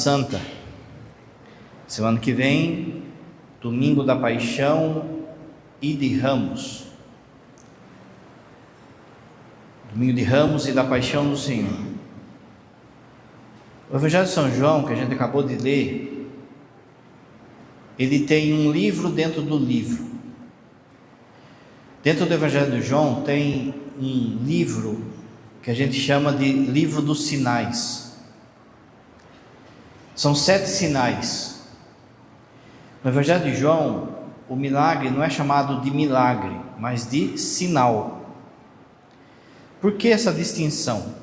Santa. Semana que vem, domingo da Paixão e de Ramos. Domingo de Ramos e da Paixão do Senhor. O Evangelho de São João, que a gente acabou de ler, ele tem um livro dentro do livro. Dentro do Evangelho de João tem um livro que a gente chama de livro dos sinais. São 7 sinais. No Evangelho de João, o milagre não é chamado de milagre, mas de sinal. Por que essa distinção?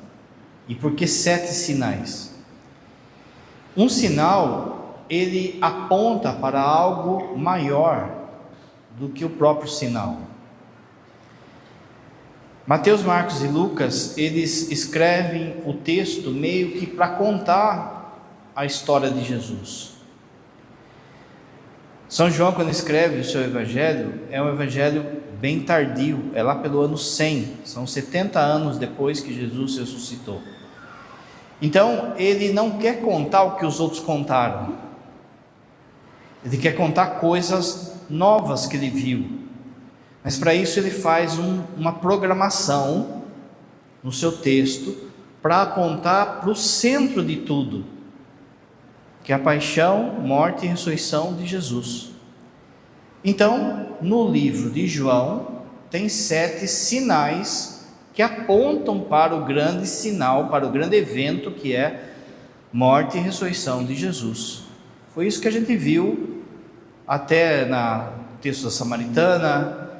E por que 7 sinais? Um sinal, ele aponta para algo maior do que o próprio sinal. Mateus, Marcos e Lucas, eles escrevem o texto meio que para contar a história de Jesus. São João, quando escreve o seu evangelho, é um evangelho bem tardio, é lá pelo ano 100, são 70 anos depois que Jesus ressuscitou. Então, ele não quer contar o que os outros contaram, ele quer contar coisas novas que ele viu, mas para isso ele faz uma programação no seu texto, para apontar para o centro de tudo, que é a paixão, morte e ressurreição de Jesus. Então, no livro de João, tem 7 sinais que apontam para o grande sinal, para o grande evento que é morte e ressurreição de Jesus. Foi isso que a gente viu até no texto da Samaritana,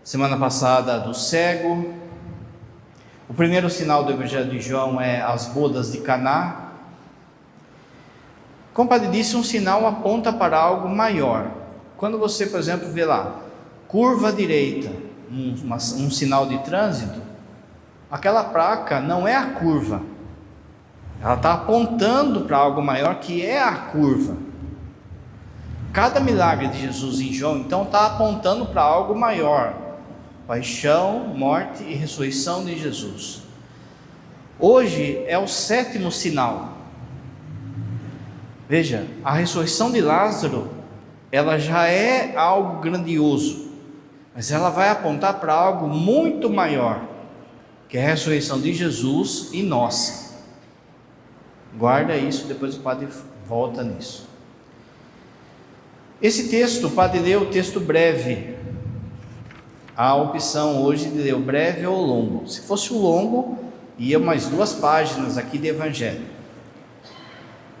semana passada do cego. O primeiro sinal do Evangelho de João é as bodas de Caná. Como o padre disse, um sinal aponta para algo maior. Quando você, por exemplo, vê lá, curva à direita, um sinal de trânsito, aquela placa não é a curva, ela está apontando para algo maior que é a curva. Cada milagre de Jesus em João, então, está apontando para algo maior: paixão, morte e ressurreição de Jesus. Hoje é o 7º sinal. Veja, a ressurreição de Lázaro, ela já é algo grandioso, mas ela vai apontar para algo muito maior, que é a ressurreição de Jesus e nossa. Guarda isso, depois o padre volta nisso. Esse texto, o padre leu o texto breve. Há a opção hoje de ler o breve ou o longo. Se fosse o longo, ia mais 2 páginas aqui de evangelho.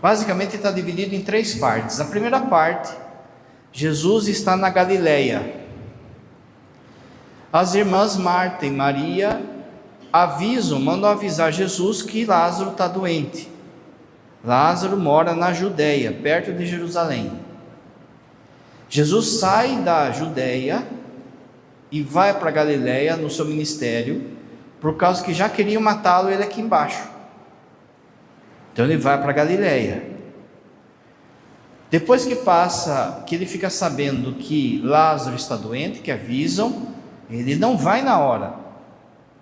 Basicamente está dividido em 3 partes. A primeira parte, Jesus está na Galileia. As irmãs Marta e Maria mandam avisar Jesus que Lázaro está doente. Lázaro mora na Judeia, perto de Jerusalém. Jesus sai da Judeia e vai para Galileia no seu ministério, por causa que já queriam matá-lo ele aqui embaixo. Então ele vai para Galileia. Depois que ele fica sabendo que Lázaro está doente, que avisam, ele não vai na hora.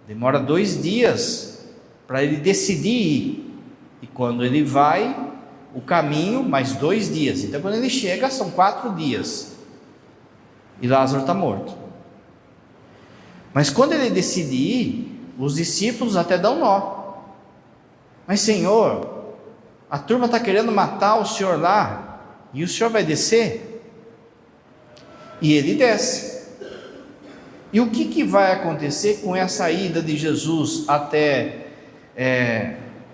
Demora 2 dias para ele decidir ir. E quando ele vai, o caminho, mais 2 dias. Então quando ele chega, são 4 dias. E Lázaro está morto. Mas quando ele decide ir, os discípulos até dão nó. Mas Senhor, a turma está querendo matar o Senhor lá, e o Senhor vai descer? E ele desce. E o que vai acontecer com essa ida de Jesus até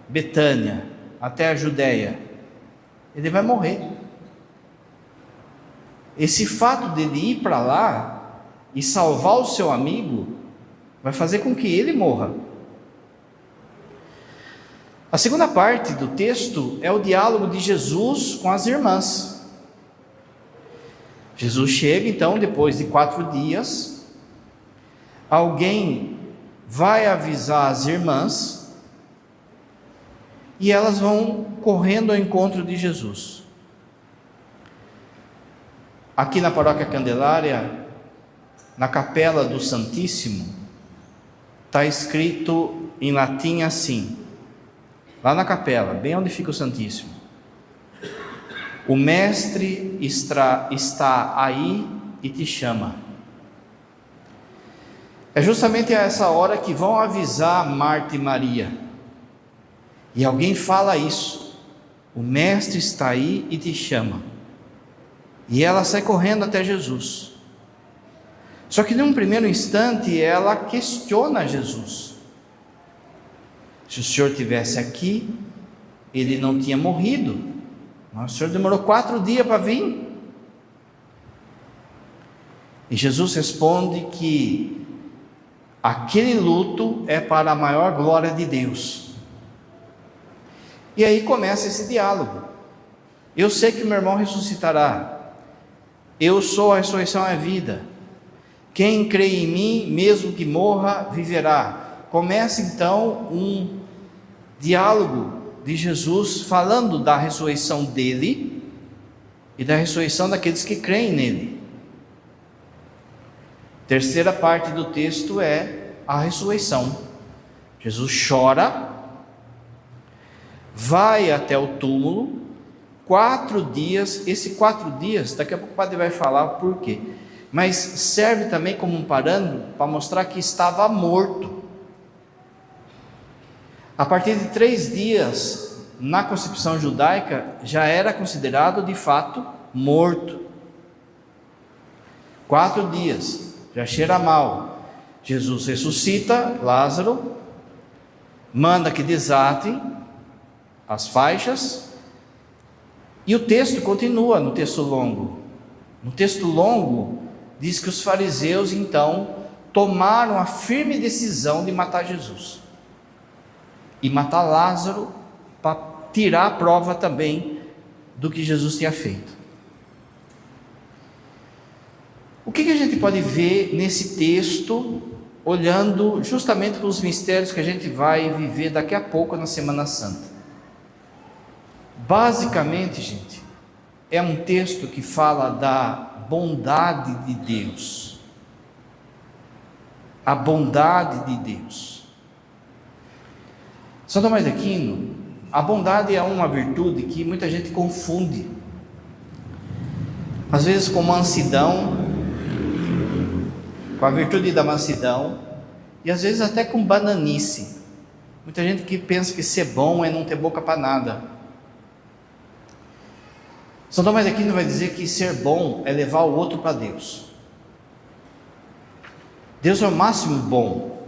Betânia, até a Judeia? Ele vai morrer. Esse fato dele ir para lá e salvar o seu amigo vai fazer com que ele morra. A segunda parte do texto é o diálogo de Jesus com as irmãs. Jesus chega, então, depois de 4 dias, alguém vai avisar as irmãs e elas vão correndo ao encontro de Jesus. Aqui na Paróquia Candelária, na Capela do Santíssimo, está escrito em latim assim, lá na capela, bem onde fica o Santíssimo: O Mestre está aí e te chama. É justamente a essa hora que vão avisar Marta e Maria. E alguém fala isso: o Mestre está aí e te chama. E ela sai correndo até Jesus. Só que num primeiro instante ela questiona Jesus. Se o Senhor estivesse aqui, ele não tinha morrido. Mas o Senhor demorou 4 dias para vir. E Jesus responde que aquele luto é para a maior glória de Deus. E aí começa esse diálogo. Eu sei que meu irmão ressuscitará. Eu sou a ressurreição e a vida. Quem crê em mim, mesmo que morra, viverá. Começa então um diálogo de Jesus falando da ressurreição dele e da ressurreição daqueles que creem nele. Terceira parte do texto é a ressurreição. Jesus chora, vai até o túmulo, 4 dias, esse 4 dias, daqui a pouco o padre vai falar por quê, mas serve também como um parâmetro para mostrar que estava morto. A partir de 3 dias, na concepção judaica, já era considerado de fato morto. 4 dias, já cheira mal. Jesus ressuscita Lázaro, manda que desatem as faixas, e o texto continua no texto longo. No texto longo, diz que os fariseus então tomaram a firme decisão de matar Jesus e matar Lázaro, para tirar a prova também do que Jesus tinha feito. O que a gente pode ver nesse texto, olhando justamente para os mistérios que a gente vai viver daqui a pouco na Semana Santa? Basicamente, gente, é um texto que fala da bondade de Deus. A bondade de Deus. São Tomás de Aquino, a bondade é uma virtude que muita gente confunde, às vezes com mansidão, com a virtude da mansidão, e às vezes até com bananice. Muita gente que pensa que ser bom é não ter boca para nada. São Tomás de Aquino vai dizer que ser bom é levar o outro para Deus. Deus é o máximo bom.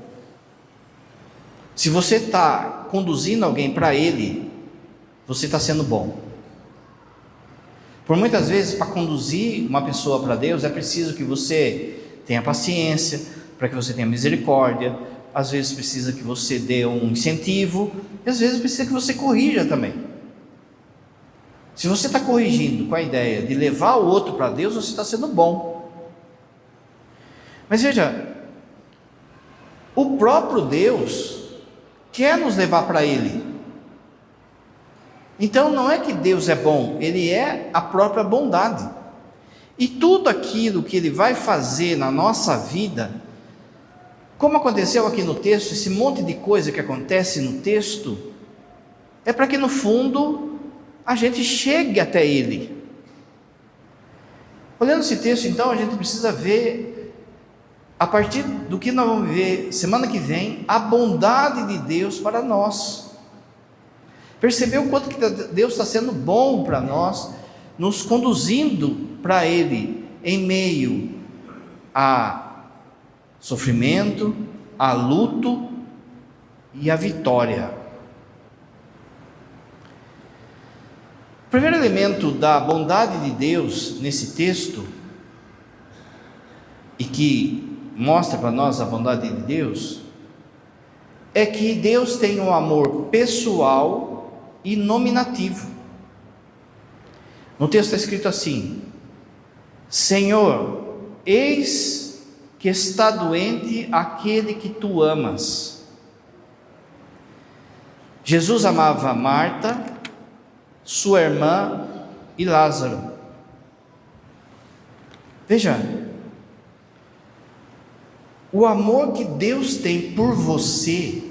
Se você está conduzindo alguém para Ele, você está sendo bom. Por muitas vezes, para conduzir uma pessoa para Deus, é preciso que você tenha paciência, para que você tenha misericórdia. Às vezes precisa que você dê um incentivo, e às vezes precisa que você corrija também. Se você está corrigindo com a ideia de levar o outro para Deus, você está sendo bom. Mas veja, o próprio Deus quer nos levar para Ele. Então não é que Deus é bom, Ele é a própria bondade. E tudo aquilo que Ele vai fazer na nossa vida, como aconteceu aqui no texto, esse monte de coisa que acontece no texto, é para que no fundo a gente chegue até Ele. Olhando esse texto, então, a gente precisa ver, a partir do que nós vamos ver semana que vem, a bondade de Deus para nós. Perceber o quanto que Deus está sendo bom para nós, nos conduzindo para Ele, em meio a sofrimento, a luto e a vitória. O primeiro elemento da bondade de Deus nesse texto, e que mostra para nós a bondade de Deus, é que Deus tem um amor pessoal e nominativo. No texto está escrito assim: Senhor, eis que está doente aquele que tu amas. Jesus amava Marta, sua irmã e Lázaro. Veja, o amor que Deus tem por você,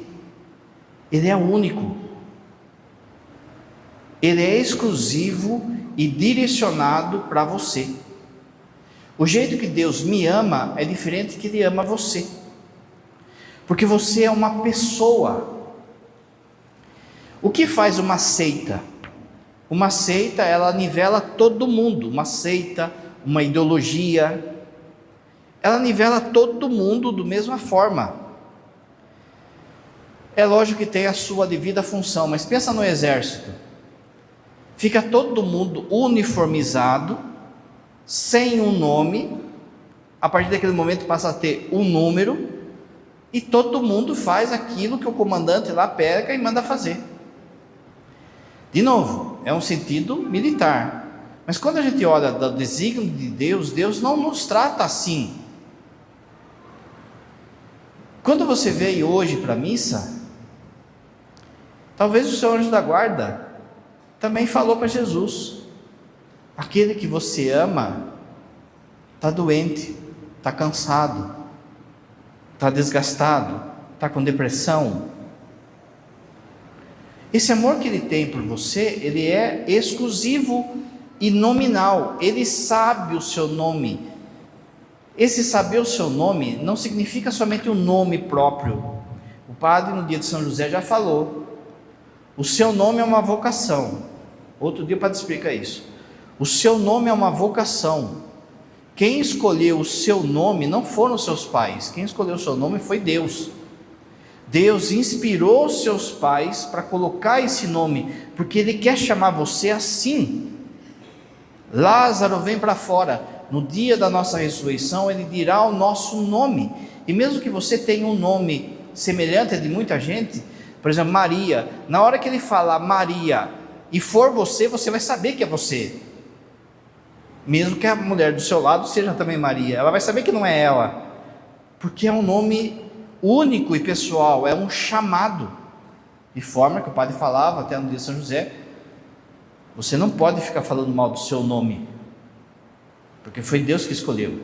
Ele é único, Ele é exclusivo e direcionado para você. O jeito que Deus me ama é diferente que Ele ama você, porque você é uma pessoa. O que faz uma seita? Uma seita, ela nivela todo mundo. Uma seita, uma ideologia, ela nivela todo mundo da mesma forma. É lógico que tem a sua devida função, mas pensa no exército. Fica todo mundo uniformizado, sem um nome. A partir daquele momento passa a ter um número, e todo mundo faz aquilo que o comandante lá pega e manda fazer. De novo, é um sentido militar, mas quando a gente olha do desígnio de Deus, Deus não nos trata assim. Quando você veio hoje para a missa, talvez o seu anjo da guarda também falou para Jesus: aquele que você ama está doente, está cansado, está desgastado, está com depressão. Esse amor que Ele tem por você, Ele é exclusivo e nominal. Ele sabe o seu nome. Esse saber o seu nome não significa somente um nome próprio. O padre no dia de São José já falou: o seu nome é uma vocação. Outro dia o padre explica isso. O seu nome é uma vocação. Quem escolheu o seu nome não foram os seus pais. Quem escolheu o seu nome foi Deus. Deus inspirou os seus pais para colocar esse nome, porque Ele quer chamar você assim. Lázaro vem para fora. No dia da nossa ressurreição, Ele dirá o nosso nome. E mesmo que você tenha um nome semelhante a de muita gente, por exemplo, Maria, na hora que Ele falar Maria e for você, você vai saber que é você. Mesmo que a mulher do seu lado seja também Maria, ela vai saber que não é ela, porque é um nome único e pessoal, é um chamado. De forma que o padre falava até no dia de São José: você não pode ficar falando mal do seu nome, porque foi Deus que escolheu.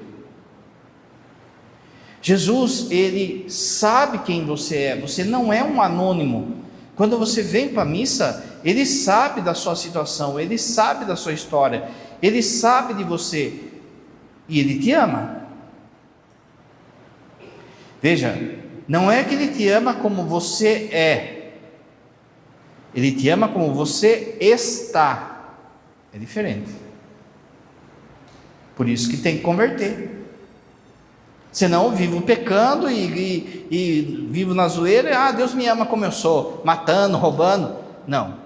Jesus, Ele sabe quem você é. Você não é um anônimo. Quando você vem para a missa, Ele sabe da sua situação, Ele sabe da sua história, Ele sabe de você, e Ele te ama. Veja, não é que Ele te ama como você é, Ele te ama como você está. É diferente. Por isso que tem que converter. Senão eu vivo pecando e vivo na zoeira. Deus me ama como eu sou, matando, roubando. Não.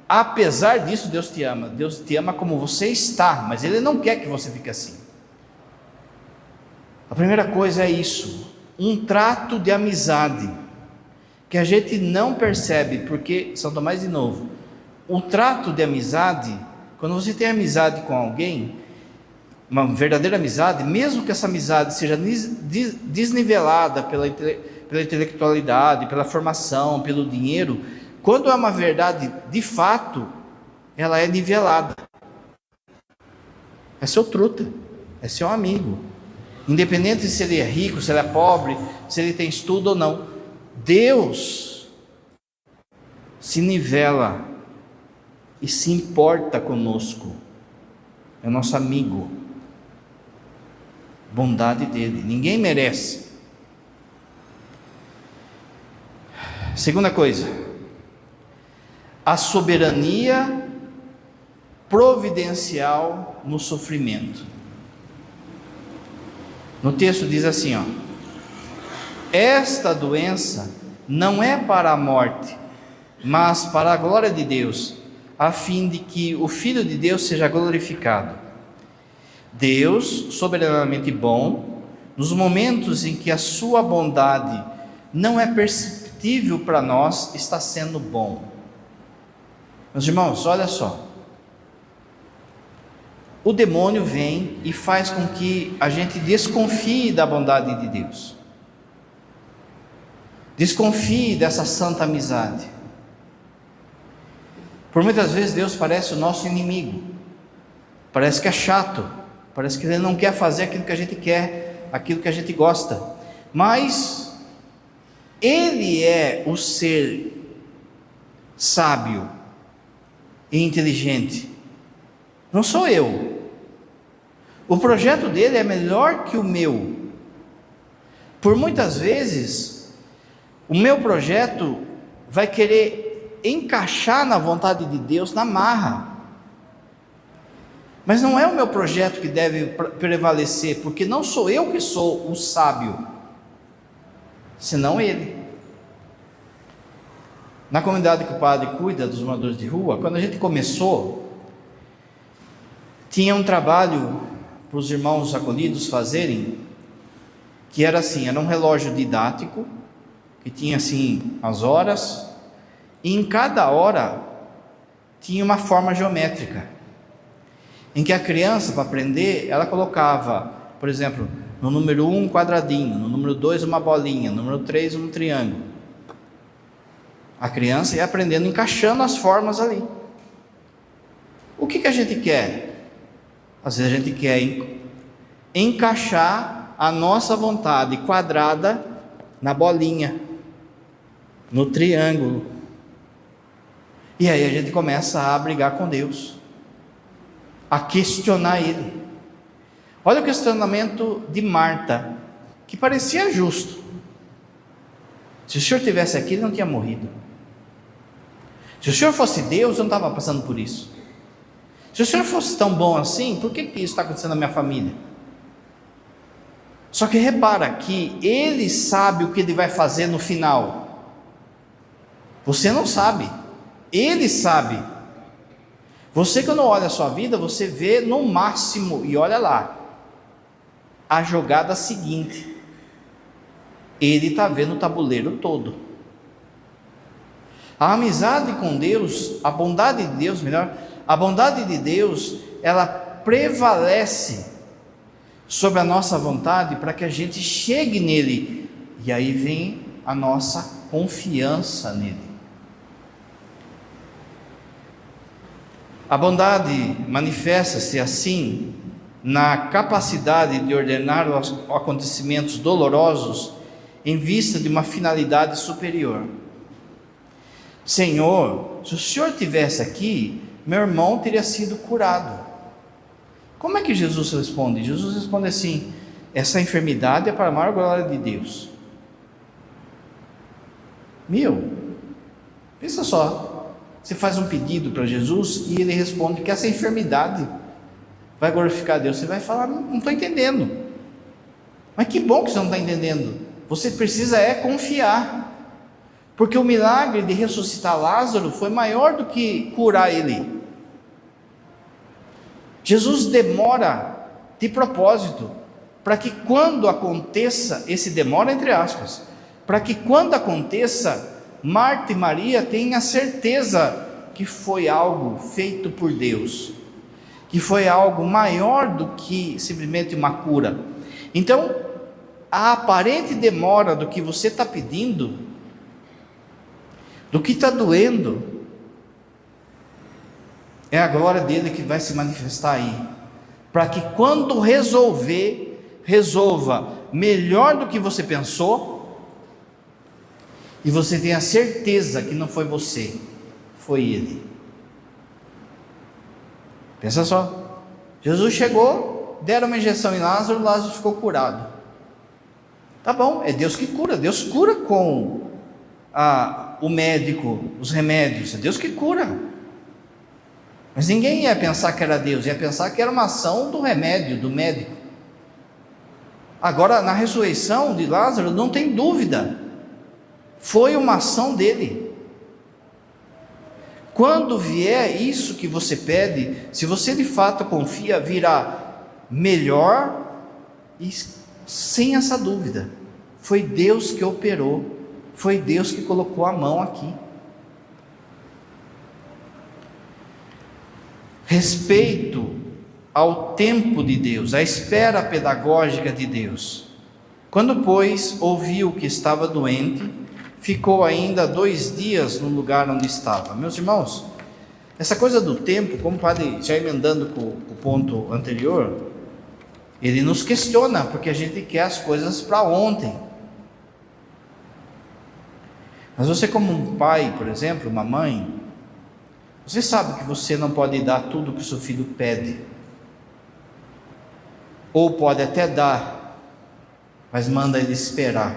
Apesar disso, Deus te ama. Deus te ama como você está, mas Ele não quer que você fique assim. A primeira coisa é isso: um trato de amizade, que a gente não percebe, porque, São Tomás de novo, um trato de amizade, quando você tem amizade com alguém, uma verdadeira amizade, mesmo que essa amizade seja desnivelada pela intelectualidade, pela formação, pelo dinheiro, quando é uma verdade de fato, ela é nivelada. É seu truta, é seu amigo, independente se ele é rico, se ele é pobre, se ele tem estudo ou não. Deus se nivela e se importa conosco, é nosso amigo. Bondade dele, ninguém merece. Segunda coisa, a soberania providencial no sofrimento. No texto diz assim, esta doença não é para a morte, mas para a glória de Deus, a fim de que o Filho de Deus seja glorificado. Deus, soberanamente bom, nos momentos em que a sua bondade não é perceptível para nós, está sendo bom. Meus irmãos, olha só, o demônio vem e faz com que a gente desconfie da bondade de Deus, desconfie dessa santa amizade. Por muitas vezes Deus parece o nosso inimigo, parece que é chato, parece que Ele não quer fazer aquilo que a gente quer, aquilo que a gente gosta, mas Ele é o ser sábio e inteligente. não sou eu. O projeto dele é melhor que o meu. Por muitas vezes, o meu projeto vai querer encaixar na vontade de Deus na marra. Mas não é o meu projeto que deve prevalecer, porque não sou eu que sou o sábio, senão ele. Na comunidade que o padre cuida dos moradores de rua, quando a gente começou, tinha um trabalho para os irmãos acolhidos fazerem, que era assim, era um relógio didático, que tinha assim as horas, e em cada hora tinha uma forma geométrica, em que a criança, para aprender, ela colocava, por exemplo, no número 1 um quadradinho, no número 2 uma bolinha, no número 3 um triângulo. A criança ia aprendendo, encaixando as formas ali. O que a gente quer? Às vezes a gente quer encaixar a nossa vontade quadrada na bolinha, no triângulo. E aí a gente começa a brigar com Deus, a questionar Ele. Olha o questionamento de Marta, que parecia justo. Se o Senhor estivesse aqui, ele não tinha morrido. Se o Senhor fosse Deus, eu não estava passando por isso. Se o Senhor fosse tão bom assim, por que isso está acontecendo na minha família? Só que repara que Ele sabe o que Ele vai fazer no final. Você não sabe, Ele sabe. Você, quando olha a sua vida, você vê no máximo, e olha lá, a jogada seguinte. Ele está vendo o tabuleiro todo. A amizade com Deus, a bondade de Deus, a bondade de Deus, ela prevalece sobre a nossa vontade para que a gente chegue nele, e aí vem a nossa confiança nele. A bondade manifesta-se assim na capacidade de ordenar os acontecimentos dolorosos em vista de uma finalidade superior. Senhor, se o Senhor estivesse aqui, meu irmão teria sido curado. Como é que Jesus responde? Jesus responde assim: essa enfermidade é para a maior glória de Deus. Pensa só, você faz um pedido para Jesus e ele responde que essa enfermidade vai glorificar a Deus. Você vai falar, não estou entendendo. Mas que bom que você não está entendendo. Você precisa confiar. Porque o milagre de ressuscitar Lázaro foi maior do que curar ele. Jesus demora de propósito, para que quando aconteça, esse demora entre aspas, para que quando aconteça, Marta e Maria tenham a certeza que foi algo feito por Deus, que foi algo maior do que simplesmente uma cura. Então, a aparente demora do que você está pedindo, do que está doendo, é a glória dele que vai se manifestar aí, para que quando resolva melhor do que você pensou, e você tenha certeza que não foi você, foi ele. Pensa só, Jesus chegou, deram uma injeção em Lázaro, Lázaro ficou curado. Tá bom, é Deus que cura, Deus cura com o médico, os remédios, é Deus que cura. Mas ninguém ia pensar que era Deus, ia pensar que era uma ação do remédio, do médico. Agora, na ressurreição de Lázaro, não tem dúvida, foi uma ação dele. Quando vier isso que você pede, se você de fato confia, virá melhor, e sem essa dúvida, foi Deus que operou, foi Deus que colocou a mão aqui. Respeito ao tempo de Deus, à espera pedagógica de Deus. Quando, pois, ouviu que estava doente, ficou ainda 2 dias no lugar onde estava. Meus irmãos, essa coisa do tempo, como o padre já emendando com o ponto anterior, ele nos questiona, porque a gente quer as coisas para ontem. Mas você, como um pai, por exemplo, uma mãe, Você sabe que você não pode dar tudo o que o seu filho pede, ou pode até dar, mas manda ele esperar.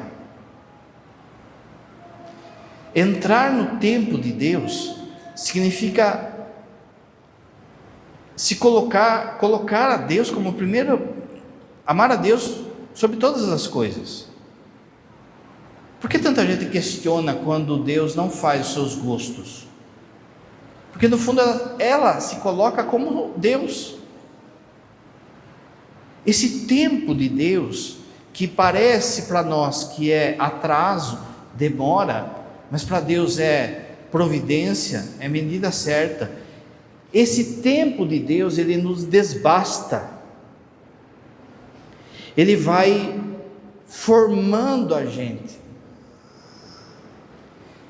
Entrar no tempo de Deus significa se colocar a Deus como primeiro, amar a Deus sobre todas as coisas. Por que tanta gente questiona quando Deus não faz os seus gostos? Porque no fundo ela se coloca como Deus. Esse tempo de Deus, que parece para nós que é atraso, demora, mas para Deus é providência, é medida certa. Esse tempo de Deus, ele nos desbasta. Ele vai formando a gente.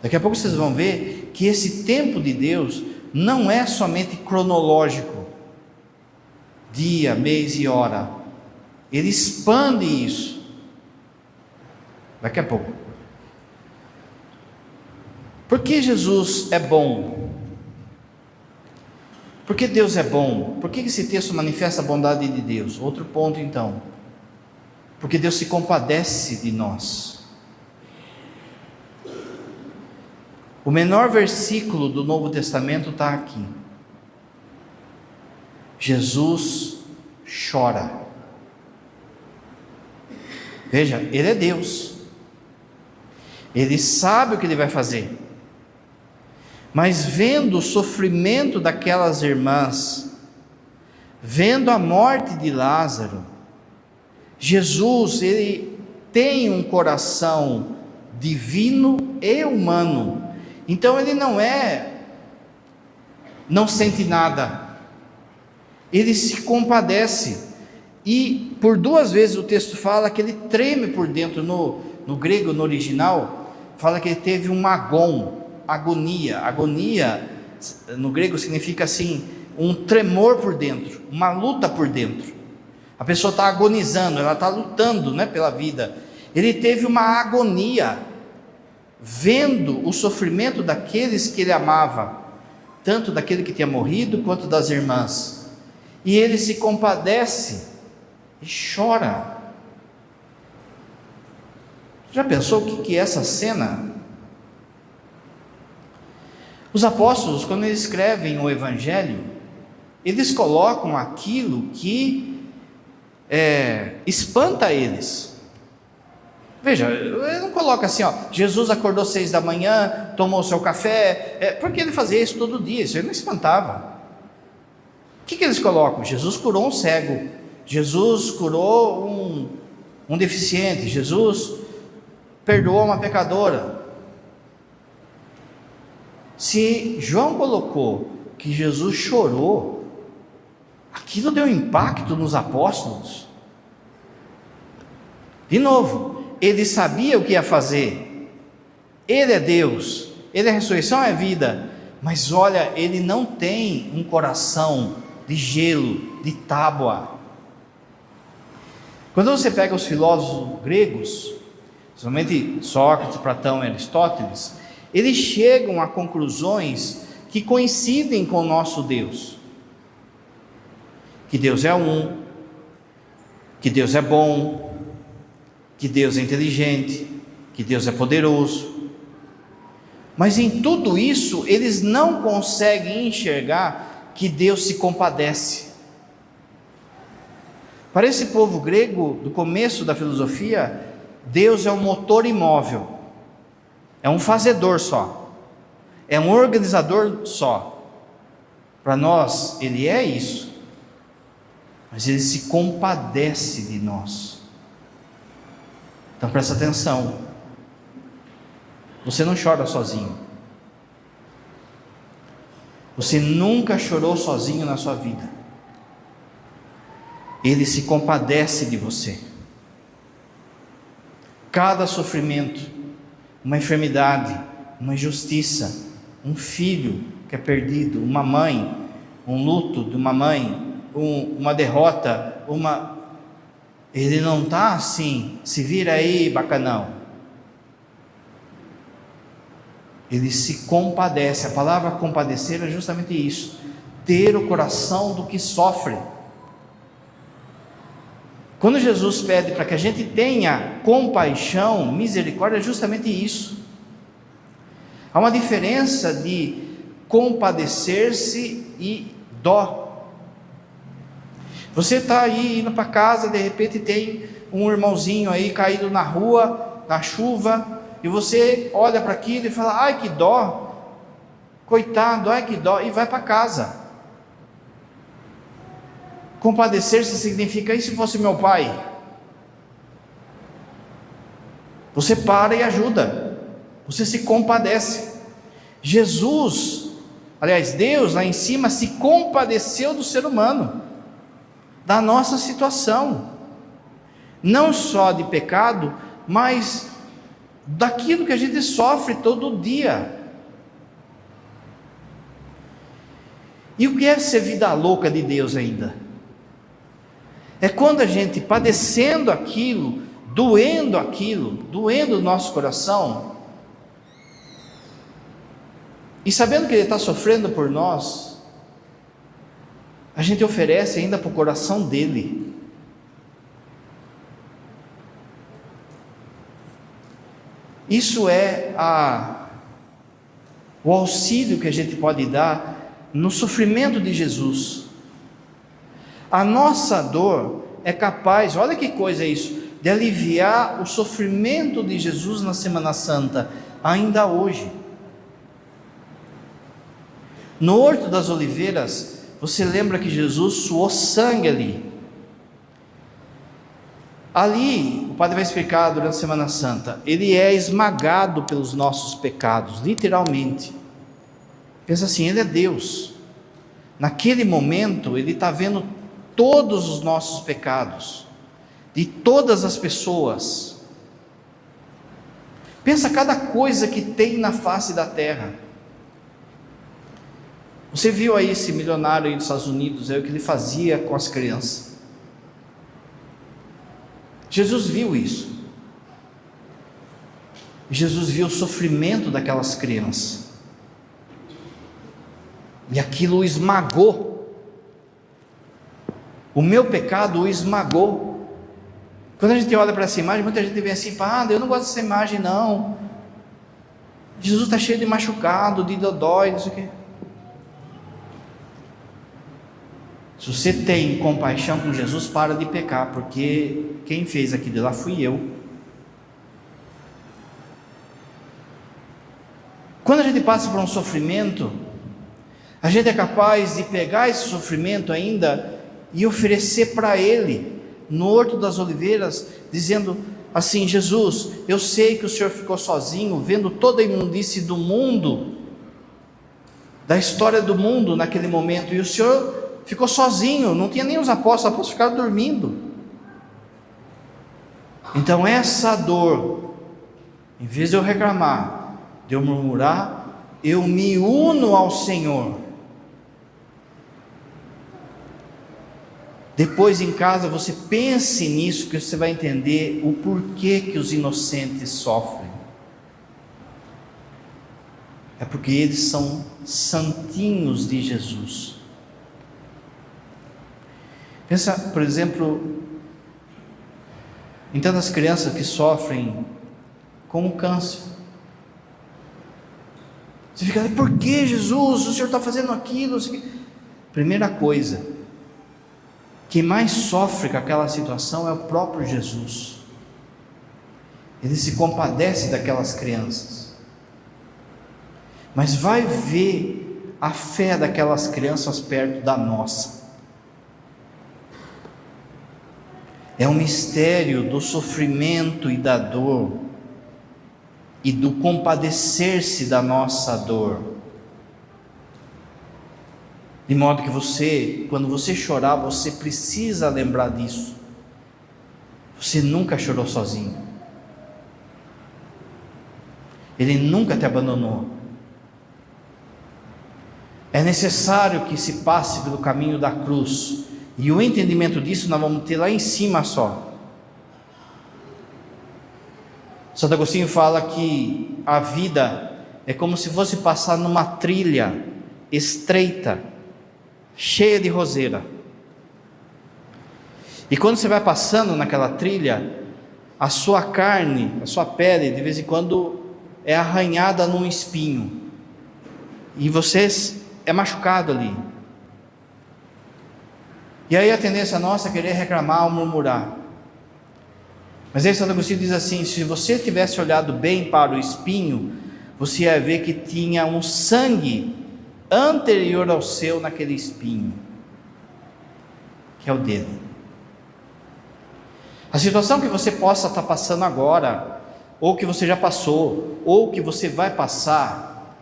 Daqui a pouco vocês vão ver que esse tempo de Deus não é somente cronológico, dia, mês e hora. Ele expande isso. Daqui a pouco. Por que Jesus é bom? Por que Deus é bom? Por que esse texto manifesta a bondade de Deus? Outro ponto então. Porque Deus se compadece de nós. O menor versículo do Novo Testamento está aqui. Jesus chora. Veja, Ele é Deus. Ele sabe o que Ele vai fazer. Mas vendo o sofrimento daquelas irmãs, vendo a morte de Lázaro, Jesus, Ele tem um coração divino e humano. Então Ele não sente nada, Ele se compadece, e por 2 vezes o texto fala que Ele treme por dentro. No grego, no original, fala que Ele teve um agonia no grego significa assim, um tremor por dentro, uma luta por dentro. A pessoa está agonizando, ela está lutando, pela vida. Ele teve uma agonia, vendo o sofrimento daqueles que Ele amava, tanto daquele que tinha morrido, quanto das irmãs, e Ele se compadece e chora. Já pensou o que é essa cena? Os apóstolos, quando eles escrevem o Evangelho, eles colocam aquilo que espanta eles. Veja, ele não coloca assim, Jesus acordou 6 da manhã, tomou seu café, porque ele fazia isso todo dia, isso aí não espantava. O que eles colocam? Jesus curou um cego, Jesus curou um deficiente, Jesus perdoou uma pecadora. Se João colocou que Jesus chorou, aquilo deu impacto nos apóstolos. De novo, ele sabia o que ia fazer. Ele é Deus, Ele é a ressurreição, é a vida. Mas olha, Ele não tem um coração de gelo, de tábua. Quando você pega os filósofos gregos, principalmente Sócrates, Platão e Aristóteles, eles chegam a conclusões que coincidem com o nosso Deus. Que Deus é um, que Deus é bom, que Deus é inteligente, que Deus é poderoso. Mas em tudo isso, eles não conseguem enxergar que Deus se compadece. Para esse povo grego, do começo da filosofia, Deus é um motor imóvel, é um fazedor só, é um organizador só. Para nós, Ele é isso, mas Ele se compadece de nós. Então presta atenção, você não chora sozinho, você nunca chorou sozinho na sua vida. Ele se compadece de você. Cada sofrimento, uma enfermidade, uma injustiça, um filho que é perdido, uma mãe, um luto de uma mãe, uma derrota, ele não está assim, se vira aí, bacanão. Ele se compadece. A palavra compadecer é justamente isso: ter o coração do que sofre. Quando Jesus pede para que a gente tenha compaixão, misericórdia, é justamente isso. Há uma diferença de compadecer-se e dó. Você está aí indo para casa, de repente tem um irmãozinho aí caído na rua, na chuva, e você olha para aquilo e fala: ai que dó, coitado, ai que dó, e vai para casa. Compadecer-se significa: e se fosse meu pai? Você para e ajuda, você se compadece. Jesus, aliás, Deus lá em cima se compadeceu do ser humano, da nossa situação, não só de pecado, mas daquilo que a gente sofre todo dia. E o que é ser vida louca de Deus ainda? É quando a gente, padecendo aquilo, doendo o nosso coração, e sabendo que Ele está sofrendo por nós, a gente oferece ainda para o coração dEle. Isso é o auxílio que a gente pode dar no sofrimento de Jesus. A nossa dor é capaz, olha que coisa é isso, de aliviar o sofrimento de Jesus na Semana Santa, ainda hoje. No Horto das Oliveiras, você lembra que Jesus suou sangue ali. Ali, o padre vai explicar durante a Semana Santa, ele é esmagado pelos nossos pecados, literalmente. Pensa assim, ele é Deus. Naquele momento, ele está vendo todos os nossos pecados, de todas as pessoas. Pensa cada coisa que tem na face da terra. Você viu aí esse milionário aí dos Estados Unidos, é o que ele fazia com as crianças. Jesus viu isso. Jesus viu o sofrimento daquelas crianças, e aquilo o esmagou. O meu pecado o esmagou. Quando a gente olha para essa imagem, muita gente vem assim: eu não gosto dessa imagem não, Jesus está cheio de machucado, de dodói, não sei o quê. Se você tem compaixão com Jesus, para de pecar, porque quem fez aquilo lá fui eu. Quando a gente passa por um sofrimento, a gente é capaz de pegar esse sofrimento ainda e oferecer para Ele, no Horto das Oliveiras, dizendo assim: Jesus, eu sei que o Senhor ficou sozinho, vendo toda a imundície do mundo, da história do mundo naquele momento, e o Senhor ficou sozinho, não tinha nem os apóstolos ficaram dormindo. Então essa dor, em vez de eu reclamar, de eu murmurar, eu me uno ao Senhor. Depois em casa você pense nisso, que você vai entender o porquê que os inocentes sofrem. É porque eles são santinhos de Jesus. Pensa, por exemplo, em tantas crianças que sofrem com o câncer. Você fica: por que Jesus, o Senhor está fazendo aquilo? Primeira coisa, quem mais sofre com aquela situação é o próprio Jesus. Ele se compadece daquelas crianças, mas vai ver a fé daquelas crianças perto da nossa. É um mistério do sofrimento e da dor, e do compadecer-se da nossa dor, de modo que você, quando você chorar, você precisa lembrar disso. Você nunca chorou sozinho, Ele nunca te abandonou. É necessário que se passe pelo caminho da cruz, e o entendimento disso nós vamos ter lá em cima só. Santo Agostinho fala que a vida é como se fosse passar numa trilha estreita, cheia de roseira. E quando você vai passando naquela trilha, a sua carne, a sua pele, de vez em quando é arranhada num espinho, e você é machucado ali. E aí a tendência nossa é querer reclamar ou murmurar. Mas aí Santo Agostinho diz assim: se você tivesse olhado bem para o espinho, você ia ver que tinha um sangue anterior ao seu naquele espinho, que é o dele. A situação que você possa estar passando agora, ou que você já passou, ou que você vai passar,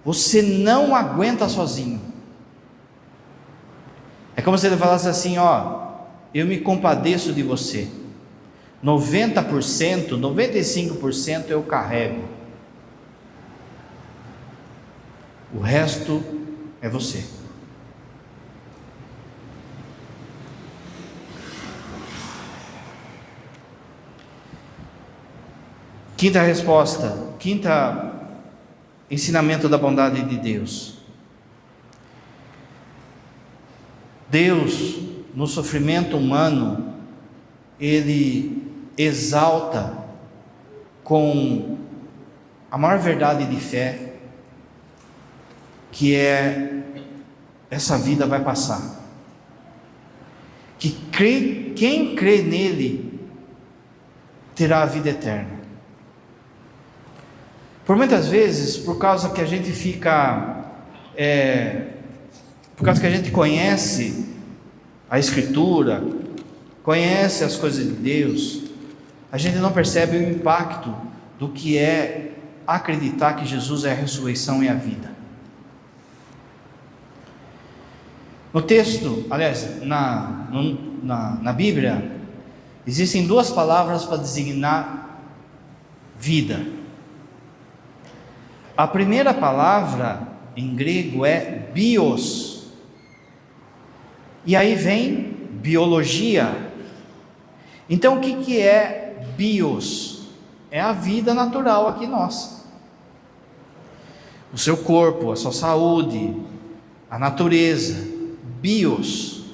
você não aguenta sozinho. É como se ele falasse assim: ó, eu me compadeço de você, 90%, 95% eu carrego, o resto é você. Quinta resposta, quinta ensinamento da bondade de Deus. Deus, no sofrimento humano, Ele exalta com a maior verdade de fé, que é: essa vida vai passar, que quem crê nele terá a vida eterna. Por muitas vezes, por causa que a gente fica, por causa que a gente conhece a Escritura, conhece as coisas de Deus, a gente não percebe o impacto do que é acreditar que Jesus é a ressurreição e a vida. No texto, aliás, na Bíblia, existem duas palavras para designar vida. A primeira palavra em grego é bios, e aí vem biologia. Então o que é bios? É a vida natural aqui nossa, o seu corpo, a sua saúde, a natureza, bios.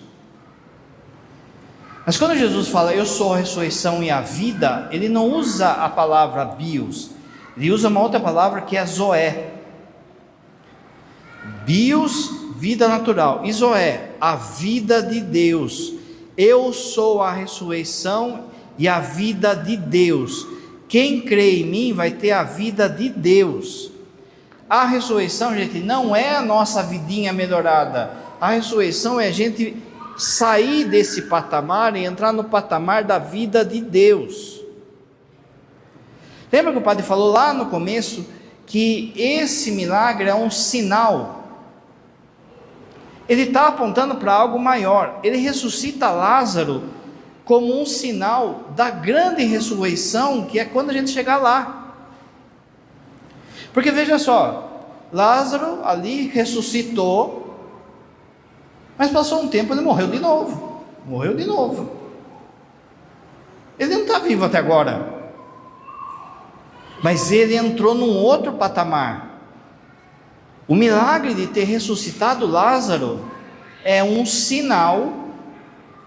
Mas quando Jesus fala eu sou a ressurreição e a vida, ele não usa a palavra bios, ele usa uma outra palavra que é zoé. Bios, vida natural, e zoé, a vida de Deus. Eu sou a ressurreição e a vida de Deus. Quem crê em mim vai ter a vida de Deus. A ressurreição, gente, não é a nossa vidinha melhorada. A ressurreição é a gente sair desse patamar e entrar no patamar da vida de Deus. Lembra que o padre falou lá no começo que esse milagre é um sinal? Ele está apontando para algo maior. Ele ressuscita Lázaro como um sinal da grande ressurreição, que é quando a gente chegar lá. Porque veja só, Lázaro ali ressuscitou, mas passou um tempo, ele morreu de novo. Ele não está vivo até agora, mas ele entrou num outro patamar. O milagre de ter ressuscitado Lázaro é um sinal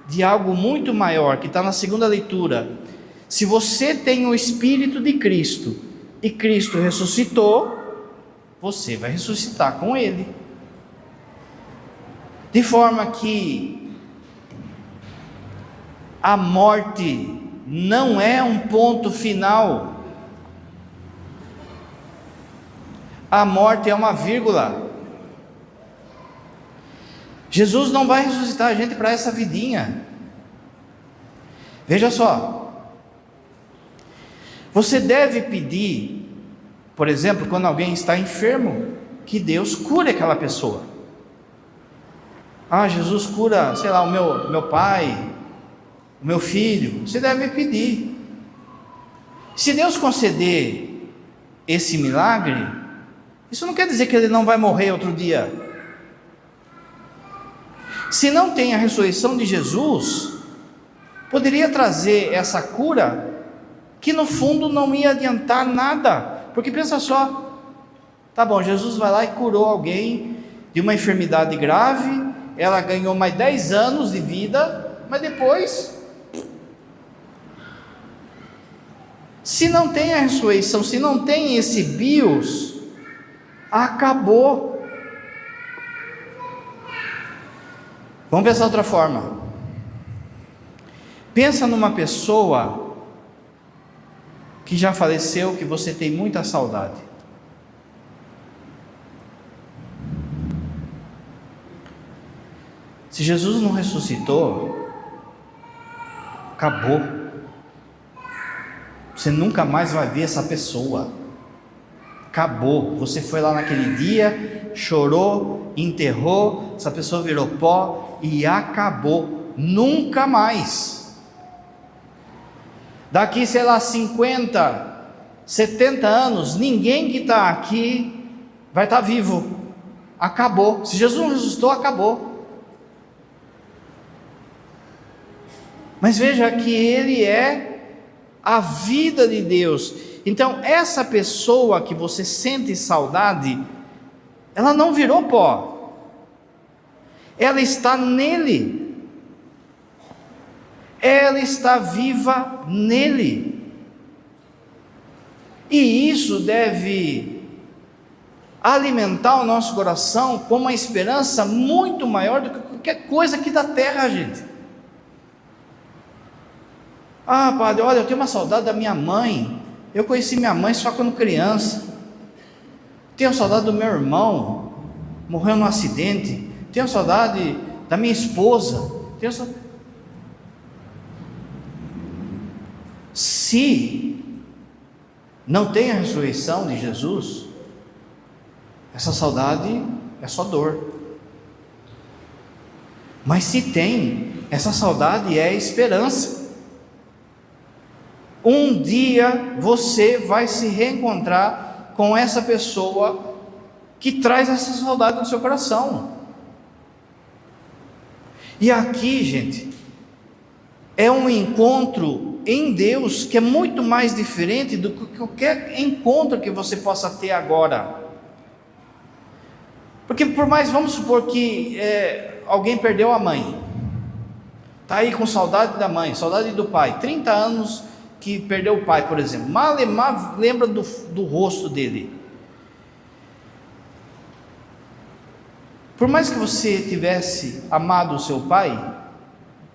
de algo muito maior, que está na segunda leitura. Se você tem o Espírito de Cristo, e Cristo ressuscitou, você vai ressuscitar com Ele. De forma que a morte não é um ponto final. A morte é uma vírgula. Jesus não vai ressuscitar a gente para essa vidinha. Veja só, você deve pedir, por exemplo, quando alguém está enfermo, que Deus cure aquela pessoa. Ah, Jesus cura, sei lá, o meu pai, o meu filho. Você deve pedir. Se Deus conceder esse milagre, isso não quer dizer que ele não vai morrer outro dia. Se não tem a ressurreição de Jesus, poderia trazer essa cura, que no fundo não ia adiantar nada. Porque pensa só, Tá bom, Jesus vai lá e curou alguém de uma enfermidade grave, ela ganhou mais 10 anos de vida, mas depois, se não tem a ressurreição, se não tem esse bios, acabou. Vamos pensar de outra forma. Pensa numa pessoa que já faleceu, que você tem muita saudade. Se Jesus não ressuscitou, acabou. Você nunca mais vai ver essa pessoa. Acabou. Você foi lá naquele dia, chorou, enterrou, essa pessoa virou pó e acabou. Nunca mais. Daqui, sei lá, 50, 70 anos, ninguém que está aqui vai estar vivo. Acabou. Se Jesus não ressuscitou, acabou. Mas veja que Ele é a vida de Deus. Então, essa pessoa que você sente saudade, ela não virou pó, ela está nele, ela está viva nele, e isso deve alimentar o nosso coração com uma esperança muito maior do que qualquer coisa aqui da terra, gente. Ah, padre, olha, eu tenho uma saudade da minha mãe. Eu conheci minha mãe só quando criança. Tenho saudade do meu irmão, morreu num acidente. Tenho saudade da minha esposa. Se não tem a ressurreição de Jesus, essa saudade é só dor. Mas se tem, essa saudade é esperança. Um dia você vai se reencontrar com essa pessoa que traz essa saudade no seu coração. E aqui, gente, é um encontro em Deus que é muito mais diferente do que qualquer encontro que você possa ter agora. Porque por mais, vamos supor que alguém perdeu a mãe, está aí com saudade da mãe, saudade do pai, 30 anos que perdeu o pai, por exemplo, mal lembra do rosto dele. Por mais que você tivesse amado o seu pai,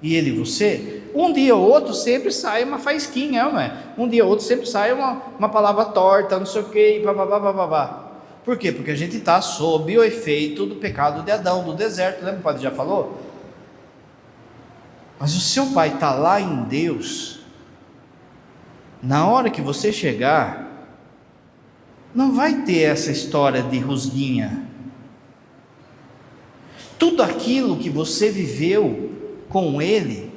e ele você, um dia ou outro sempre sai uma faísquinha, não é? Um dia ou outro sempre sai uma palavra torta, não sei o que, babá. Por quê? Porque a gente está sob o efeito do pecado de Adão, do deserto, lembra? O padre já falou? Mas o seu pai está lá em Deus. Na hora que você chegar, não vai ter essa história de rusguinha. Tudo aquilo que você viveu com ele,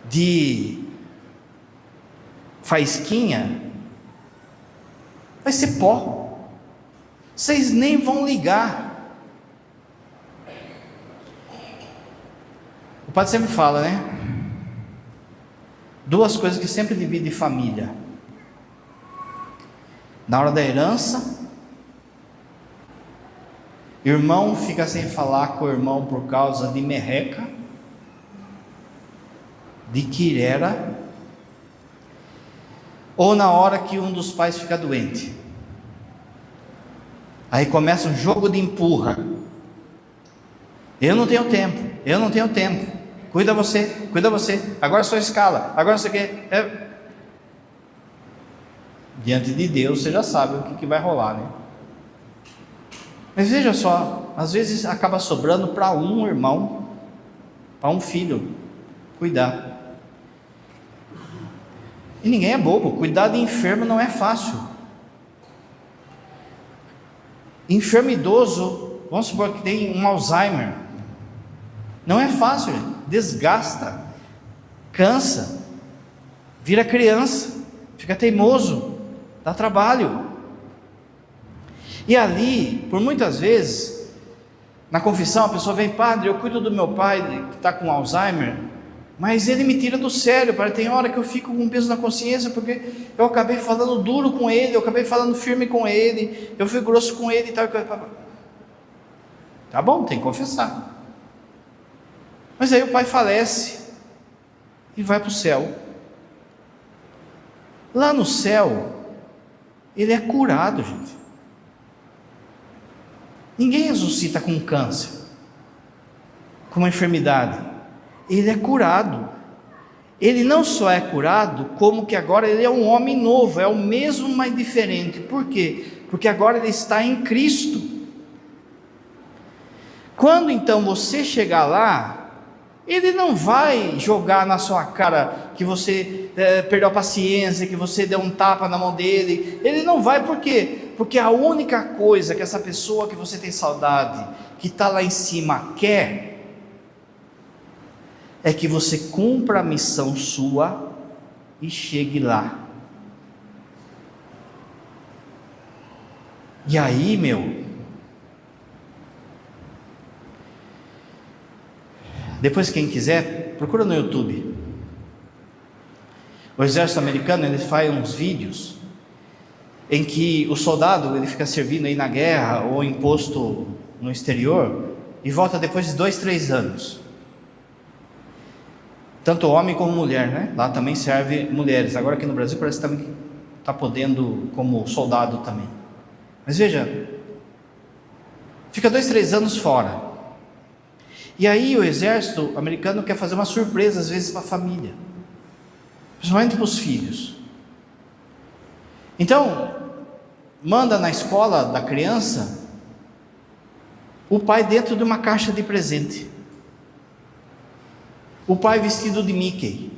de faísquinha, vai ser pó. Vocês nem vão ligar. O padre sempre fala, né? Duas coisas que sempre dividem família: na hora da herança, irmão fica sem falar com o irmão por causa de merreca, de quirera, ou na hora que um dos pais fica doente. Aí começa um jogo de empurra. Eu não tenho tempo. Cuida você, agora só escala, agora você quer. Diante de Deus você já sabe o que vai rolar, né? Mas veja só, às vezes acaba sobrando para um irmão, para um filho, cuidar. E ninguém é bobo, cuidar de enfermo não é fácil. Enfermo idoso, vamos supor que tem um Alzheimer, não é fácil, desgasta, cansa, vira criança, fica teimoso, dá trabalho. E ali, por muitas vezes, na confissão a pessoa vem: padre, eu cuido do meu pai que está com Alzheimer, Mas ele me tira do sério, para tem hora que eu fico com um peso na consciência, porque eu acabei falando duro com ele, eu acabei falando firme com ele, eu fui grosso com ele e tal. Tá bom, tem que confessar. Mas aí o pai falece e vai para o céu. Lá no céu, ele é curado, gente. Ninguém ressuscita com câncer, com uma enfermidade. Ele é curado. Ele não só é curado, como que agora ele é um homem novo, é o mesmo, mas diferente. Por quê? Porque agora ele está em Cristo. Quando então você chegar lá, ele não vai jogar na sua cara que você perdeu a paciência, que você deu um tapa na mão dele. Ele não vai, por quê? Porque a única coisa que essa pessoa que você tem saudade, que está lá em cima, quer, é que você cumpra a missão sua e chegue lá. E aí, depois quem quiser, procura no YouTube. O exército americano, ele faz uns vídeos em que o soldado, ele fica servindo aí na guerra ou em posto no exterior e volta depois de 2, 3 anos. Tanto homem como mulher, né? Lá também serve mulheres. Agora aqui no Brasil parece que também está podendo como soldado também. Mas veja, fica 2, 3 anos fora. E aí o exército americano quer fazer uma surpresa às vezes para a família, principalmente para os filhos. Então, manda na escola da criança o pai dentro de uma caixa de presente. O pai vestido de Mickey.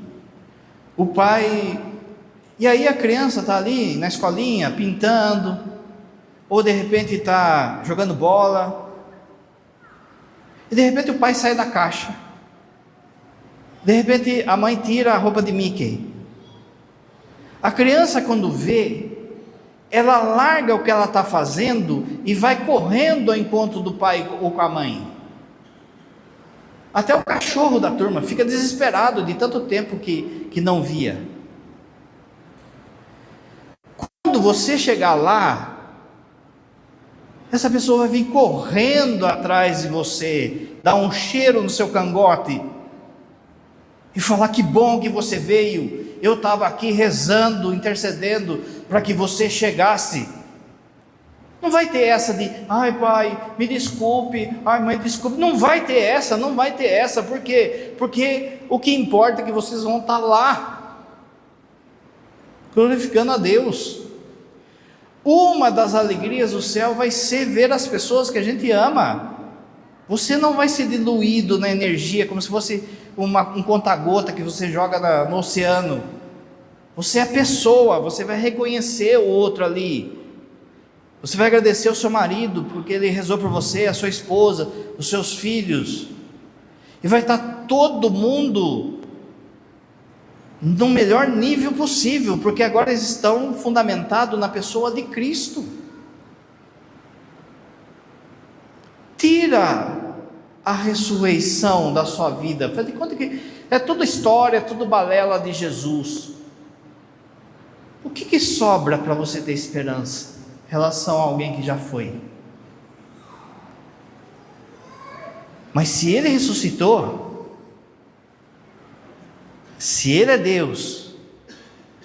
O pai... E aí a criança está ali na escolinha pintando, ou de repente está jogando bola, e de repente o pai sai da caixa. De repente a mãe tira a roupa de Mickey. A criança, quando vê, ela larga o que ela está fazendo e vai correndo ao encontro do pai ou com a mãe. Até o cachorro da turma fica desesperado de tanto tempo que não via. Quando você chegar lá, essa pessoa vai vir correndo atrás de você, dar um cheiro no seu cangote e falar: que bom que você veio, eu estava aqui rezando, intercedendo para que você chegasse. Não vai ter essa de: ai pai, me desculpe, ai mãe, desculpe. Não vai ter essa, por quê? Porque o que importa é que vocês vão estar lá, glorificando a Deus. Uma das alegrias do céu vai ser ver as pessoas que a gente ama. Você não vai ser diluído na energia, como se fosse um conta-gota que você joga no oceano. Você é a pessoa, você vai reconhecer o outro ali. Você vai agradecer ao seu marido, porque ele rezou por você, a sua esposa, os seus filhos. E vai estar todo mundo no melhor nível possível, porque agora eles estão fundamentados na pessoa de Cristo. Tira a ressurreição da sua vida, faz de conta que é tudo história, tudo balela de Jesus. O que sobra para você ter esperança em relação a alguém que já foi? Mas se ele ressuscitou, se ele é Deus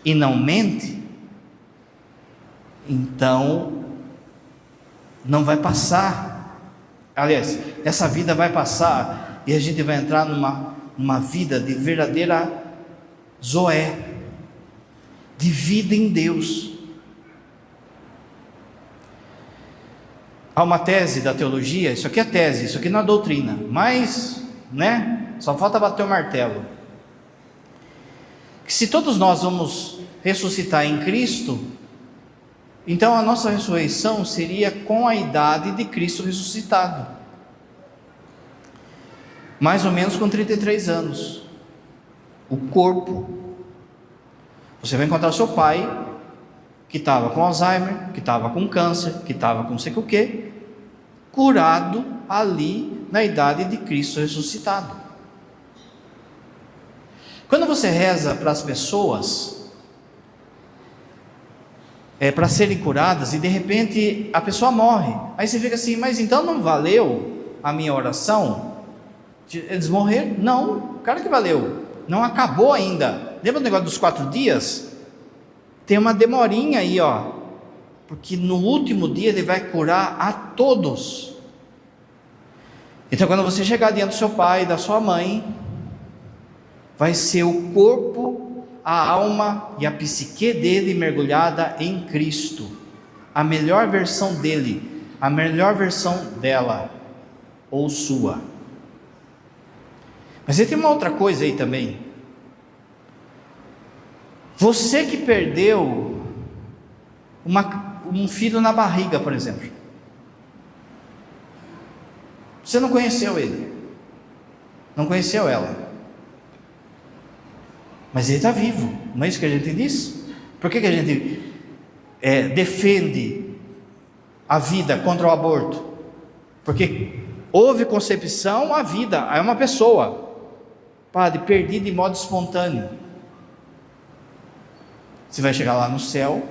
e não mente, então não vai passar. Aliás, essa vida vai passar e a gente vai entrar numa vida de verdadeira Zoé, de vida em Deus. Há uma tese da teologia, isso aqui é tese, isso aqui não é doutrina, mas, só falta bater o martelo, que se todos nós vamos ressuscitar em Cristo, então a nossa ressurreição seria com a idade de Cristo ressuscitado, mais ou menos com 33 anos, o corpo. Você vai encontrar seu pai, que estava com Alzheimer, que estava com câncer, que estava com não sei o que, curado ali na idade de Cristo ressuscitado. Quando você reza para as pessoas, para serem curadas, e de repente a pessoa morre, aí você fica assim, mas então não valeu a minha oração? Eles morreram? Não, claro que valeu, não acabou ainda. Lembra do negócio dos 4 dias? Tem uma demorinha aí, porque no último dia ele vai curar a todos. Então quando você chegar diante do seu pai e da sua mãe, vai ser o corpo, a alma e a psique dele mergulhada em Cristo, a melhor versão dele, a melhor versão dela, ou sua. Mas tem uma outra coisa aí também. Você que perdeu um filho na barriga, por exemplo, você não conheceu ele, não conheceu ela, mas ele está vivo, não é isso que a gente diz? Por que a gente defende a vida contra o aborto? Porque houve concepção, a vida é uma pessoa, padre, perdida de modo espontâneo. Você vai chegar lá no céu,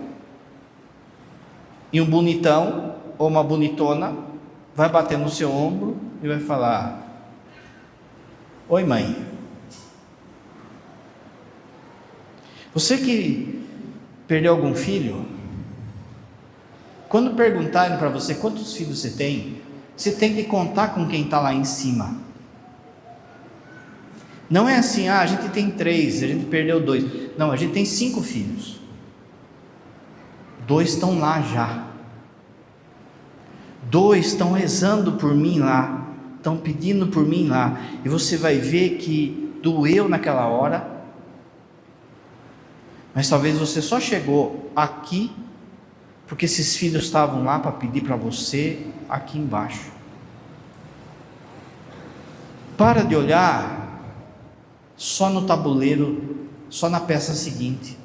e um bonitão ou uma bonitona vai bater no seu ombro e vai falar: oi, mãe. Você que perdeu algum filho, quando perguntarem para você quantos filhos você tem que contar com quem está lá em cima. Não é assim, a gente tem 3, a gente perdeu 2. Não, a gente tem 5 filhos. 2 estão lá já. 2 estão rezando por mim lá, estão pedindo por mim lá. E você vai ver que doeu naquela hora, mas talvez você só chegou aqui porque esses filhos estavam lá para pedir para você aqui embaixo. Para de olhar só no tabuleiro, só na peça seguinte.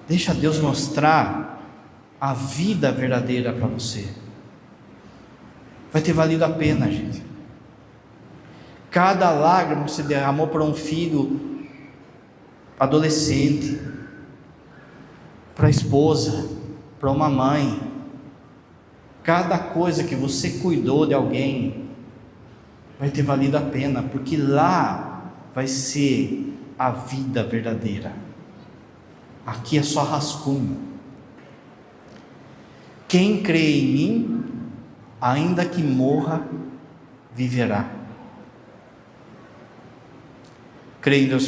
Deixa Deus mostrar a vida verdadeira para você. Vai ter valido a pena, gente. Cada lágrima que você derramou para um filho adolescente, para a esposa, para uma mãe, cada coisa que você cuidou de alguém, vai ter valido a pena, porque lá vai ser a vida verdadeira. Aqui é só rascunho. Quem crê em mim, ainda que morra, viverá. Creio em Deus